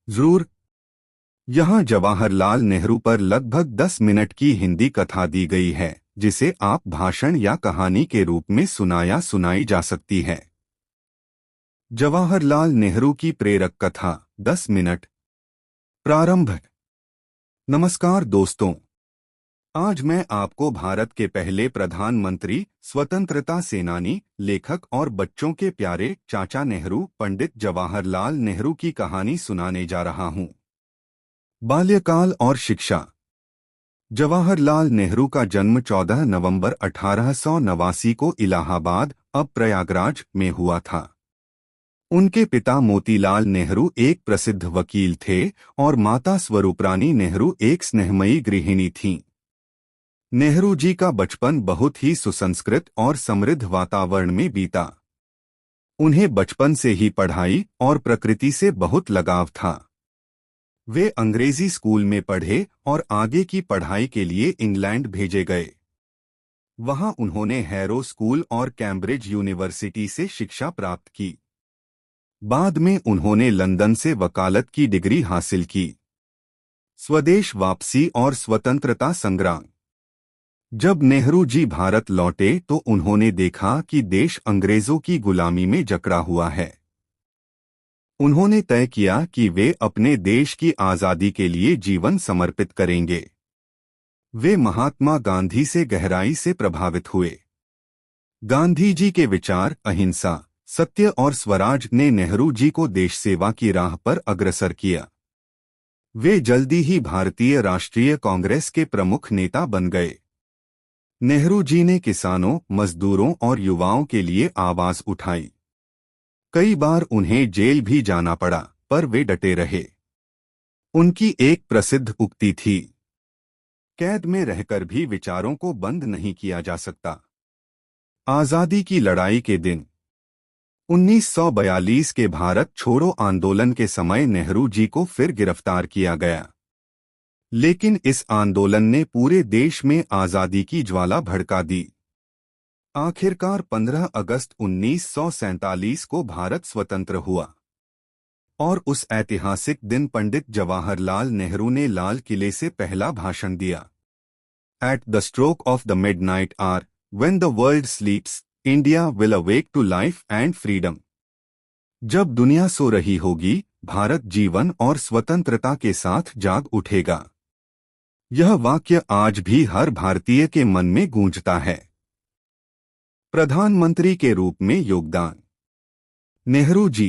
जरूर। यहाँ जवाहरलाल नेहरू पर लगभग 10 मिनट की हिंदी कथा दी गई है, जिसे आप भाषण या कहानी के रूप में सुनाया सुनाई जा सकती है। जवाहरलाल नेहरू की प्रेरक कथा 10 मिनट। प्रारंभ। नमस्कार दोस्तों, आज मैं आपको भारत के पहले प्रधानमंत्री, स्वतंत्रता सेनानी, लेखक और बच्चों के प्यारे चाचा नेहरू, पंडित जवाहरलाल नेहरू की कहानी सुनाने जा रहा हूं। बाल्यकाल और शिक्षा। जवाहरलाल नेहरू का जन्म 14 नवंबर 1889 को इलाहाबाद, अब प्रयागराज में हुआ था। उनके पिता मोतीलाल नेहरू एक प्रसिद्ध वकील थे और माता स्वरूपरानी नेहरू एक स्नेहमयी गृहिणी थीं। नेहरू जी का बचपन बहुत ही सुसंस्कृत और समृद्ध वातावरण में बीता। उन्हें बचपन से ही पढ़ाई और प्रकृति से बहुत लगाव था। वे अंग्रेजी स्कूल में पढ़े और आगे की पढ़ाई के लिए इंग्लैंड भेजे गए। वहां उन्होंने हैरो स्कूल और कैम्ब्रिज यूनिवर्सिटी से शिक्षा प्राप्त की। बाद में उन्होंने लंदन से वकालत की डिग्री हासिल की। स्वदेश वापसी और स्वतंत्रता संग्राम। जब नेहरू जी भारत लौटे तो उन्होंने देखा कि देश अंग्रेजों की गुलामी में जकड़ा हुआ है। उन्होंने तय किया कि वे अपने देश की आज़ादी के लिए जीवन समर्पित करेंगे। वे महात्मा गांधी से गहराई से प्रभावित हुए। गांधी जी के विचार, अहिंसा, सत्य और स्वराज ने नेहरू जी को देश सेवा की राह पर अग्रसर किया। वे जल्दी ही भारतीय राष्ट्रीय कांग्रेस के प्रमुख नेता बन गए। नेहरू जी ने किसानों, मजदूरों और युवाओं के लिए आवाज उठाई। कई बार उन्हें जेल भी जाना पड़ा, पर वे डटे रहे। उनकी एक प्रसिद्ध उक्ति थी, कैद में रहकर भी विचारों को बंद नहीं किया जा सकता। आजादी की लड़ाई के दिन 1942 के भारत छोड़ो आंदोलन के समय नेहरू जी को फिर गिरफ्तार किया गया। लेकिन इस आंदोलन ने पूरे देश में आजादी की ज्वाला भड़का दी। आखिरकार 15 अगस्त 1947 को भारत स्वतंत्र हुआ और उस ऐतिहासिक दिन पंडित जवाहरलाल नेहरू ने लाल किले से पहला भाषण दिया। At the stroke of the midnight hour, when the world sleeps, India will awake to life and freedom. जब दुनिया सो रही होगी, भारत जीवन और स्वतंत्रता के साथ जाग उठेगा। यह वाक्य आज भी हर भारतीय के मन में गूंजता है। प्रधानमंत्री के रूप में योगदान। नेहरू जी